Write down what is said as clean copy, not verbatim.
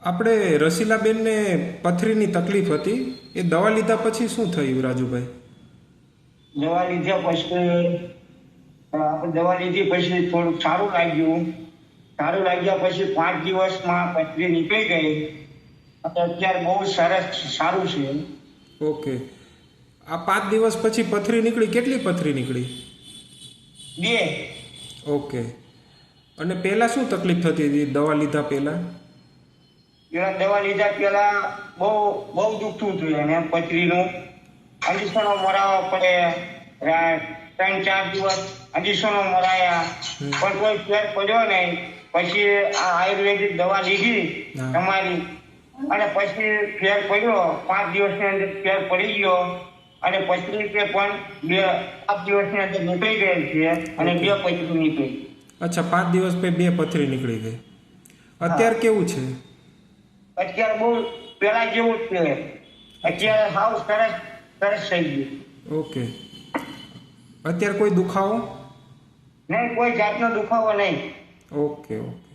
આપણે રસીલાબેનને પથરીની તકલીફ હતી, એ દવા લીધા પછી શું થયું રાજુભાઈ? દવા લીધા પછી આપણે દવા લીધી પછી થોડું સારું લાગ્યું. સારું લાગ્યા પછી 5 દિવસમાં પથરી નીકળી ગઈ. અત્યારે બહુ સરસ સારું છે. ઓકે, આ 5 દિવસ પછી પથરી નીકળી, કેટલી પથરી નીકળી? 2. ઓકે, અને પહેલાં શું તકલીફ થતી હતી દવા લીધા પહેલાં? દવા લીધા પહેલા બહુ દુખતું હતું એને પથરીનું. ઇન્જેક્શનો મરાવવા પડે, 3-4 દિવસ ઇન્જેક્શનો મરાયા, પણ કોઈ ફેર પડ્યો નહીં. પછી આ આયુર્વેદિક દવા લીધી તમારી, અને પછી ફેર પડ્યો. 5 દિવસની અંદર ફેર પડી ગયો, અને પથરી કે પણ 5 દિવસની અંદર નીકળી ગઈ છે, અને 2 પથરી નીકળી. અચ્છા, 5 દિવસ પછી 2 પથરી નીકળી ગઈ. અત્યારે કેવું છે? અત્યારે બહુ પેલા જેવું જ છે. અત્યારે સાવ સરસ થઈ ગયું. ઓકે, અત્યારે કોઈ દુખાવો નહીં, કોઈ જાતનો દુખાવો નહીં. Okay okay.